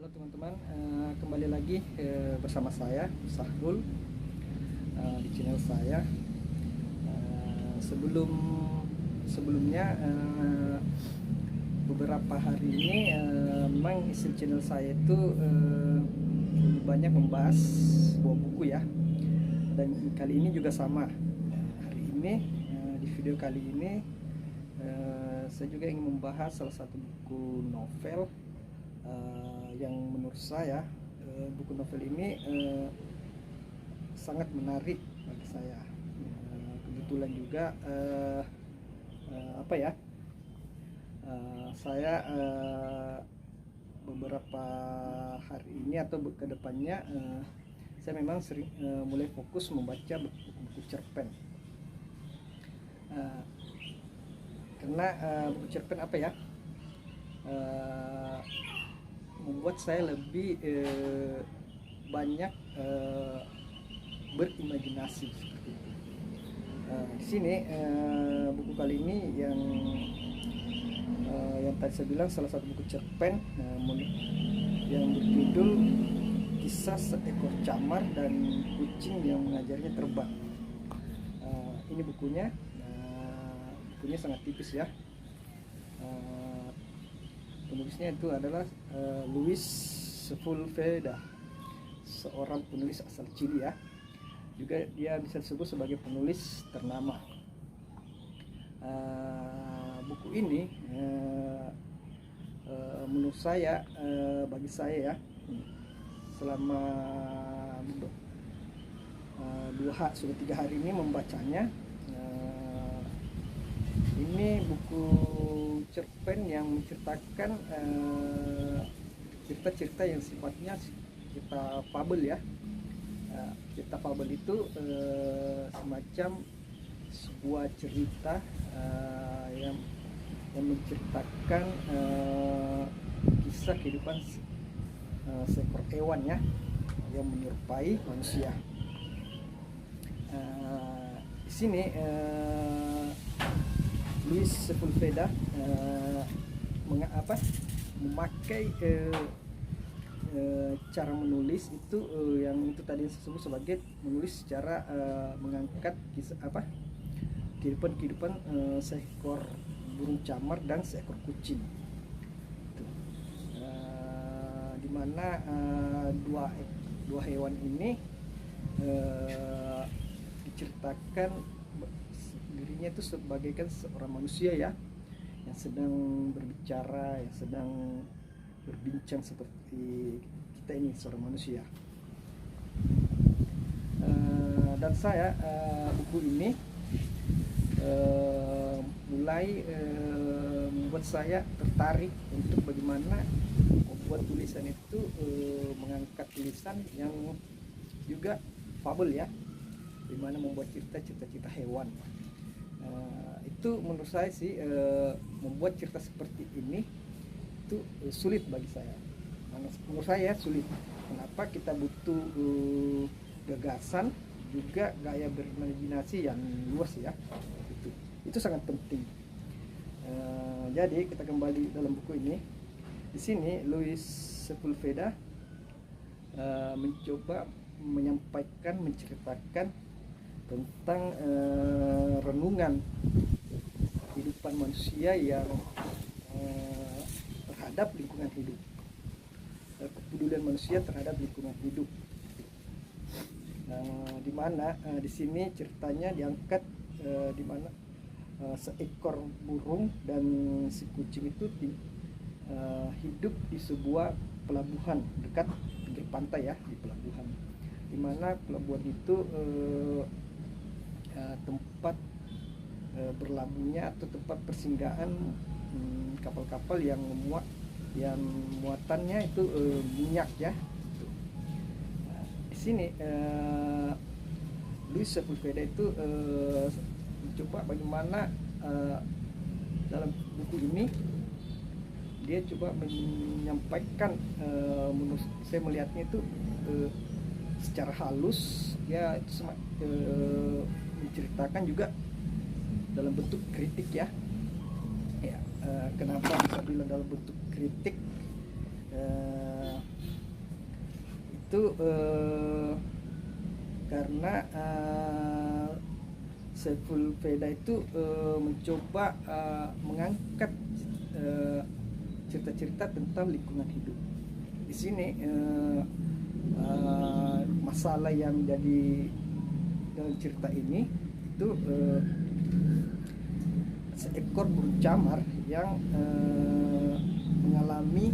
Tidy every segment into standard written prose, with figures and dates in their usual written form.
Halo teman-teman, kembali lagi bersama saya Sahrul di channel saya. Sebelumnya beberapa hari ini memang isi channel saya itu lebih banyak membahas sebuah buku ya, dan kali ini juga sama. Hari ini di video kali ini saya juga ingin membahas salah satu buku novel yang menurut saya buku novel ini sangat menarik bagi saya. Kebetulan juga saya beberapa hari ini atau ke depannya saya memang sering mulai fokus membaca buku cerpen. Karena buku cerpen membuat saya lebih banyak berimajinasi seperti itu. Di sini buku kali ini yang tadi saya bilang salah satu buku cerpen yang berjudul Kisah Seekor Camar dan Kucing yang Mengajarnya Terbang. Ini bukunya sangat tipis ya. Penulisnya itu adalah Luis Sepulveda, seorang penulis asal Chili ya. Juga dia bisa disebut sebagai penulis ternama. Buku ini menurut saya, bagi saya ya, selama sudah 3 hari ini membacanya. Ini buku cerpen yang menceritakan cerita-cerita yang sifatnya cerita fabel ya. Cerita fabel itu semacam sebuah cerita yang menceritakan kisah kehidupan seekor hewan ya, yang menyerupai manusia. Di sini Luis Sepulveda memakai cara menulis itu yang itu tadi disebut sebagai menulis secara mengangkat kisah kehidupan seekor burung camar dan seekor kucing. Dimana dua hewan ini diceritakan dirinya itu sebagaikan seorang manusia ya, yang sedang berbicara, yang sedang berbincang seperti kita ini, seorang manusia. Dan saya buku ini mulai membuat saya tertarik untuk bagaimana membuat tulisan itu mengangkat tulisan yang juga fabel ya, dimana membuat cerita hewan. Itu menurut saya sih membuat cerita seperti ini itu sulit bagi saya. Menurut saya sulit. Kenapa? Kita butuh gagasan, juga gaya berimajinasi yang luas ya. Itu sangat penting. Jadi kita kembali dalam buku ini. Di sini Luis Sepulveda mencoba menceritakan tentang renungan kehidupan manusia yang terhadap lingkungan hidup, kepedulian manusia terhadap lingkungan hidup. Di mana di sini ceritanya diangkat di mana seekor burung dan si kucing itu hidup di sebuah pelabuhan dekat pinggir pantai ya, di pelabuhan. Di mana pelabuhan itu tempat berlabuhnya atau tempat persinggahan kapal-kapal yang muatannya itu minyak ya. Di sini Luis Sepulveda itu mencoba bagaimana dalam buku ini dia coba menyampaikan, menurut saya melihatnya itu secara halus ya, menceritakan juga dalam bentuk kritik ya. Kenapa bisa bilang dalam bentuk kritik? itu karena Saiful Veda itu mencoba mengangkat cerita-cerita tentang lingkungan hidup. Di sini masalah yang jadi dalam cerita ini itu seekor burung camar yang mengalami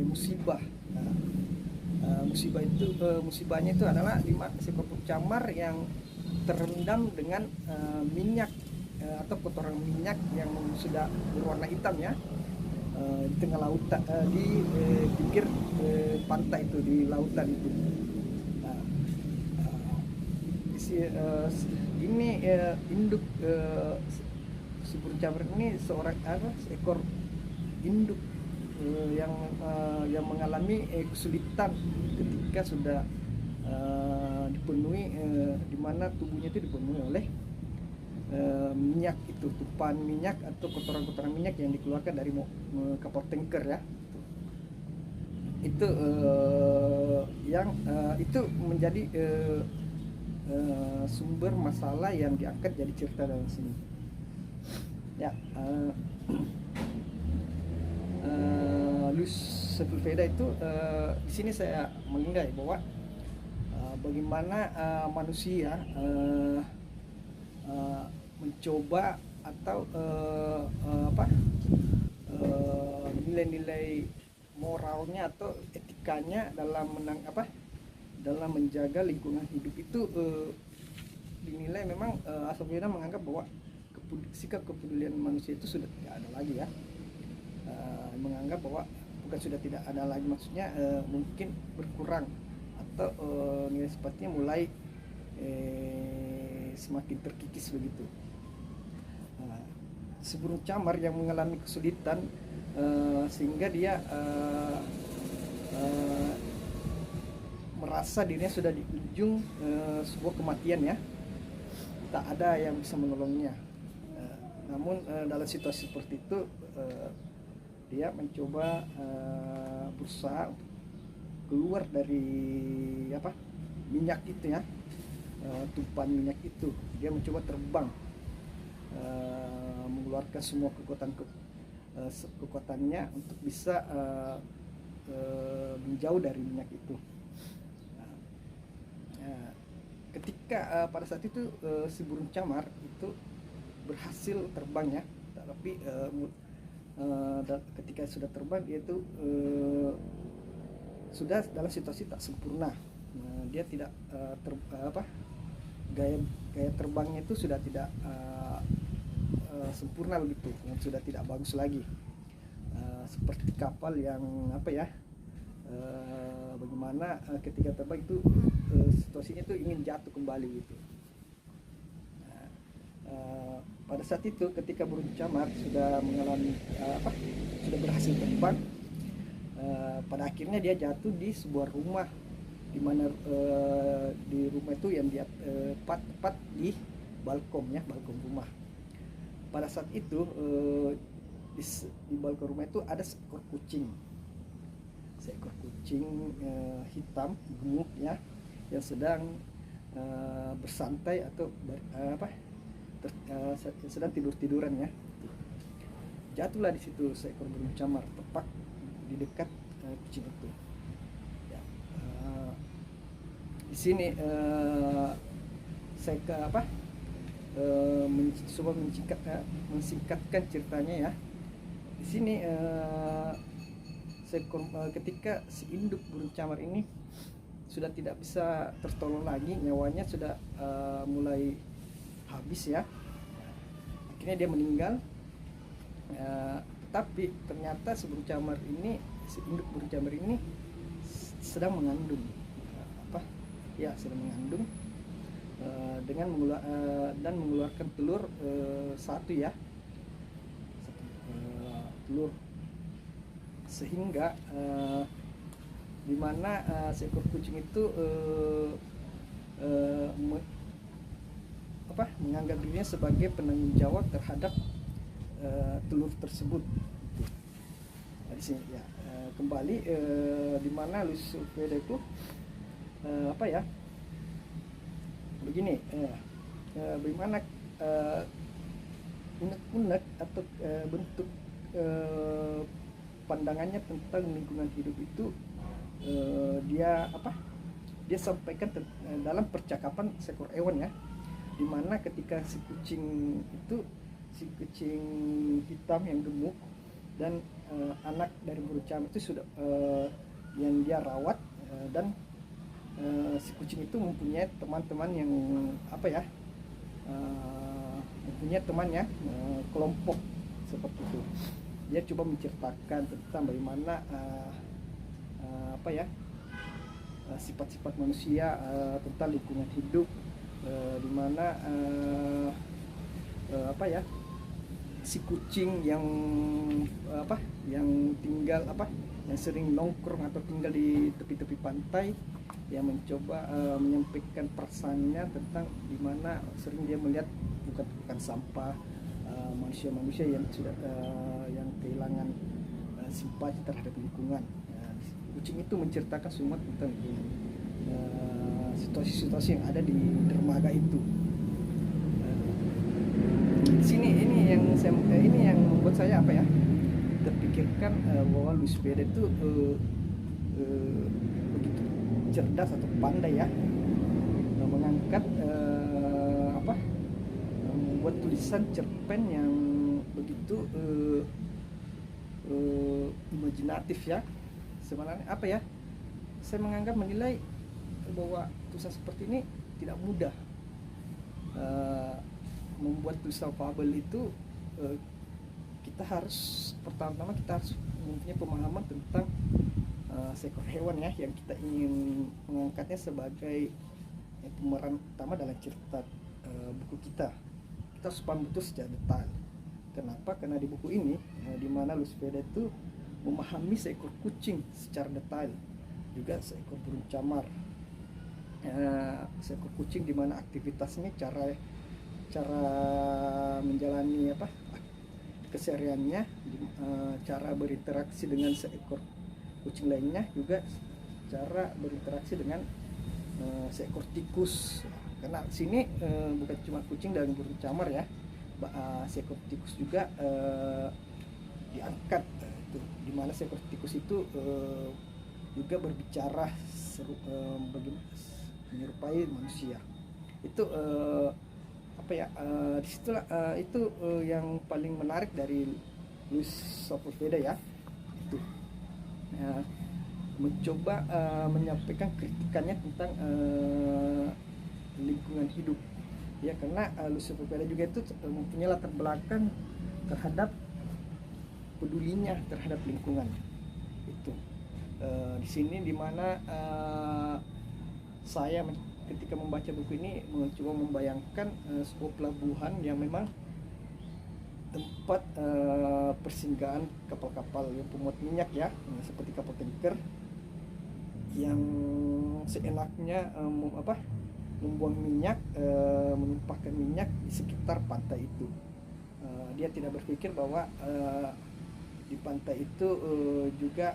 musibah. Musibahnya itu adalah 5 seekor burung camar yang terendam dengan minyak atau kotoran minyak yang sudah berwarna hitam ya, di tengah lautan, di pinggir pantai itu, di lautan itu. Ini induk si burung camar ini seekor induk yang mengalami kesulitan ketika sudah dipenuhi, di mana tubuhnya itu dipenuhi oleh minyak itu, tumpahan minyak atau kotoran-kotoran minyak yang dikeluarkan dari kapal tanker ya. Itu yang itu menjadi sumber masalah yang diangkat jadi cerita dalam sini ya. Saiful Veda itu di sini saya menilai bahwa bagaimana manusia mencoba atau nilai-nilai moralnya atau etikanya dalam dalam menjaga lingkungan hidup itu dinilai memang Saiful Veda menganggap bahwa sikap kepedulian manusia itu sudah tidak ada lagi ya. Menganggap bahwa bukan sudah tidak ada lagi, maksudnya mungkin berkurang atau nilai sifatnya mulai semakin terkikis begitu. Si burung camar yang mengalami kesulitan sehingga dia merasa dirinya sudah di ujung sebuah kematian ya, tak ada yang bisa menolongnya. Namun dalam situasi seperti itu dia mencoba berusaha keluar dari minyak itu ya, tumpahan minyak itu. Dia mencoba terbang, mengeluarkan semua kekuatannya untuk bisa menjauh dari minyak itu. Ketika pada saat itu si burung camar itu berhasil terbang ya, tapi ketika sudah terbang dia itu sudah dalam situasi tak sempurna. Dia tidak gaya terbangnya itu sudah tidak sempurna begitu, sudah tidak bagus lagi, seperti kapal yang bagaimana ketika terbang itu situasinya itu ingin jatuh kembali gitu. Pada saat itu ketika burung camar sudah mengalami sudah berhasil terbang, pada akhirnya dia jatuh di sebuah rumah, di mana di rumah itu yang dia tepat di balkon rumah. Pada saat itu di balkon rumah itu ada seekor kucing hitam gemuk ya, yang sedang bersantai atau sedang tiduran ya. Jatuhlah di situ seekor burung camar tepat di dekat kucing itu. Ya, di sini saya mencoba mensingkatkan ceritanya ya. Di sini ketika si induk burung camar ini sudah tidak bisa tertolong lagi, nyawanya sudah mulai habis ya, akhirnya dia meninggal. Tapi ternyata si induk burung camar ini sedang mengandung dengan mengeluarkan telur satu telur, sehingga dimana seekor kucing itu menganggap dirinya sebagai penanggung jawab terhadap telur tersebut. di sini ya, kembali di mana Luis Sepeda itu apa ya, begini, bagaimana unek-unek atau bentuk pandangannya tentang lingkungan hidup itu, dia apa, dia sampaikan dalam percakapan seekor hewan ya, dimana ketika si kucing itu, si kucing hitam yang gemuk dan anak dari burung camar itu sudah yang dia rawat, dan si kucing itu mempunyai teman-teman yang apa ya, mempunyai temannya, kelompok seperti itu. Dia coba menceritakan tentang bagaimana apa ya, sifat-sifat manusia, tentang lingkungan hidup, di mana apa ya, si kucing yang apa, yang tinggal apa, yang sering nongkrong atau tinggal di tepi-tepi pantai, yang mencoba menyampaikan perasaannya tentang di mana sering dia melihat bukan sampah, manusia-manusia yang sudah yang kehilangan simpati terhadap lingkungan. Kucing itu menceritakan semua tentang situasi-situasi yang ada di dermaga itu. Di sini ini yang membuat saya apa ya, terpikirkan bahwa Luis Sepeda itu begitu cerdas atau pandai ya, mengangkat apa, membuat tulisan cerpen yang begitu imajinatif ya. Sebenarnya apa ya, saya menilai bahwa tulisan seperti ini tidak mudah. Membuat tulisan fabel itu kita harus pertama-tama kita harus mempunyai pemahaman tentang seekor hewan ya, yang kita ingin mengangkatnya sebagai pemeran utama dalam cerita buku kita. Kita harus paham betul secara detail. Kenapa? Karena di buku ini di mana Luis Sepeda itu memahami seekor kucing secara detail, juga seekor burung camar, seekor kucing di mana aktivitasnya, cara menjalani apa kesehariannya, cara berinteraksi dengan seekor kucing lainnya, juga cara berinteraksi dengan seekor tikus. Karena sini bukan cuma kucing dan burung camar ya, seekor tikus juga diangkat, di mana seekor tikus itu juga berbicara menyerupai manusia. Itu apa ya, disitulah itu yang paling menarik dari Luis Sepeda ya, itu mencoba menyampaikan kritikannya tentang lingkungan hidup ya, karena Luis Sepeda juga itu mempunyai latar belakang terhadap pedulinya terhadap lingkungan itu. Di sini dimana saya ketika membaca buku ini mencoba membayangkan sebuah pelabuhan yang memang tempat persinggahan kapal-kapal yang pemuat minyak ya, seperti kapal tanker yang seenaknya membuang minyak, menumpahkan minyak di sekitar pantai itu. Dia tidak berpikir bahwa di pantai itu juga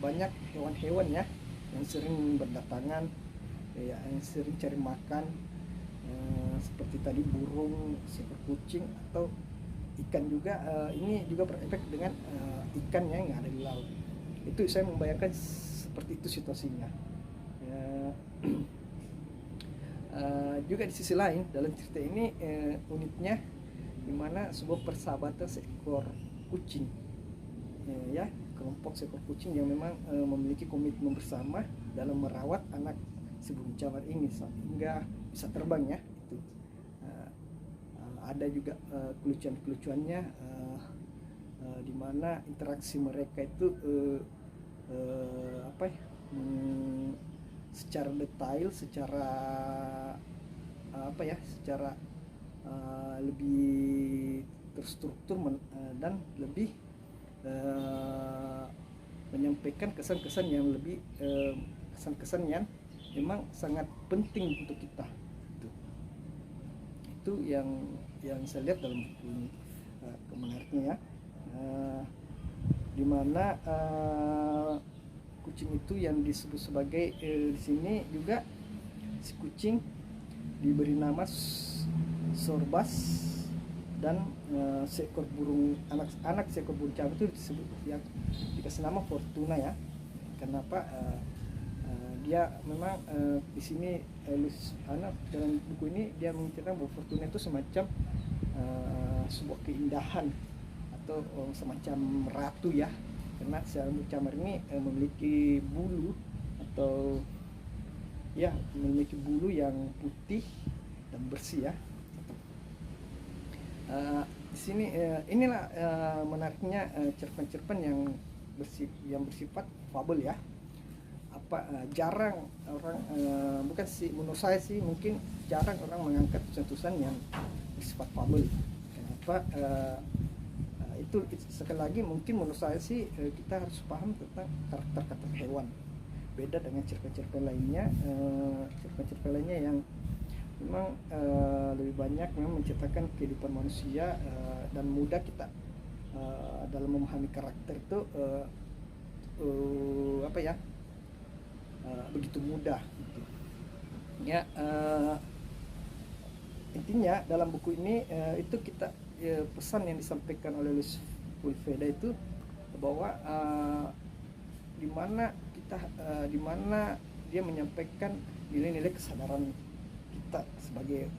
banyak hewan-hewan ya yang sering berdatangan ya, yang sering cari makan, seperti tadi burung, seekor kucing atau ikan juga. Ini juga berefek dengan ikannya yang ada di laut. Itu saya membayangkan seperti itu situasinya. Juga di sisi lain dalam cerita ini uniknya dimana sebuah persahabatan seekor kucing ya, kelompok seekor kucing yang memang memiliki komitmen bersama dalam merawat anak si burung camar ini sehingga bisa terbang ya. Itu ada juga kelucuan-kelucuannya, di mana interaksi mereka itu secara detail, secara secara lebih terstruktur dan lebih menyampaikan kesan-kesan yang lebih kesan-kesan yang memang sangat penting untuk kita. Itu yang saya lihat dalam buku ini, menariknya ya, di di mana kucing itu yang disebut sebagai di sini juga si kucing diberi nama Sorbas, dan seekor burung anak seekor burung camar itu disebut yang dikasih nama Fortuna ya. Kenapa? Dia memang di sini dalam buku ini dia menceritakan bahwa Fortuna itu semacam sebuah keindahan atau semacam ratu ya, karena si burung camar ini memiliki bulu atau ya memiliki bulu yang putih dan bersih ya. Di sini inilah menariknya cerpen-cerpen yang bersifat fabel ya. Jarang orang bukan sih, menurut saya sih mungkin jarang orang mengangkat tulisan-tulisan yang bersifat fabel. Kenapa? Itu sekali lagi mungkin menurut saya sih kita harus paham tentang karakter hewan. Beda dengan cerpen-cerpen lainnya, yang memang lebih banyak memang menceritakan kehidupan manusia dan mudah kita dalam memahami karakter itu begitu mudah gitu. Ya, intinya dalam buku ini itu kita pesan yang disampaikan oleh Luis Sepulveda itu bahwa di mana dia menyampaikan nilai-nilai kesadaran kita sebagai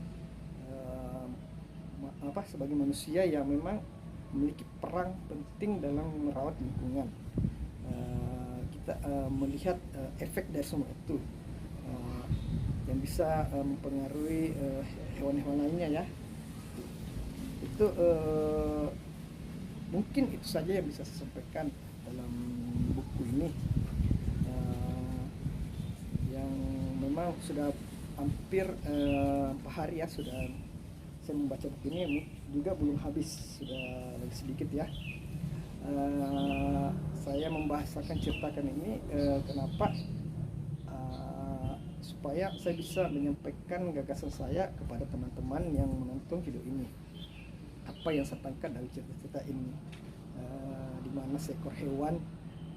sebagai manusia yang memang memiliki peran penting dalam merawat lingkungan. Kita melihat efek dari semua itu yang bisa mempengaruhi hewan-hewan lainnya ya. Itu mungkin itu saja yang bisa saya sampaikan dalam buku ini, yang memang sudah hampir 4 hari ya sudah saya membaca buku ini, juga belum habis, sudah lagi sedikit ya. Saya membahasakan ceritakan ini kenapa? Supaya saya bisa menyampaikan gagasan saya kepada teman-teman yang menonton video ini. Apa yang saya tangkap dari cerita-cerita ini, di mana seekor hewan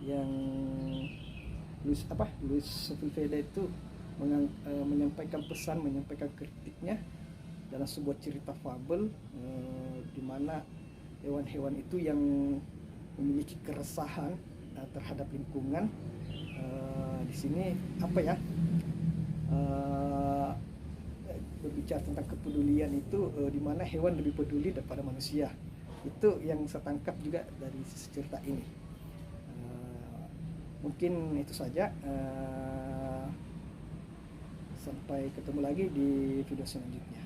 yang Luis Sepulveda itu menyampaikan pesan, menyampaikan kritiknya dalam sebuah cerita fabel, di mana hewan-hewan itu yang memiliki keresahan terhadap lingkungan. Di sini berbicara tentang kepedulian itu, di mana hewan lebih peduli daripada manusia. Itu yang saya tangkap juga dari cerita ini. Mungkin itu saja. Sampai ketemu lagi di video selanjutnya.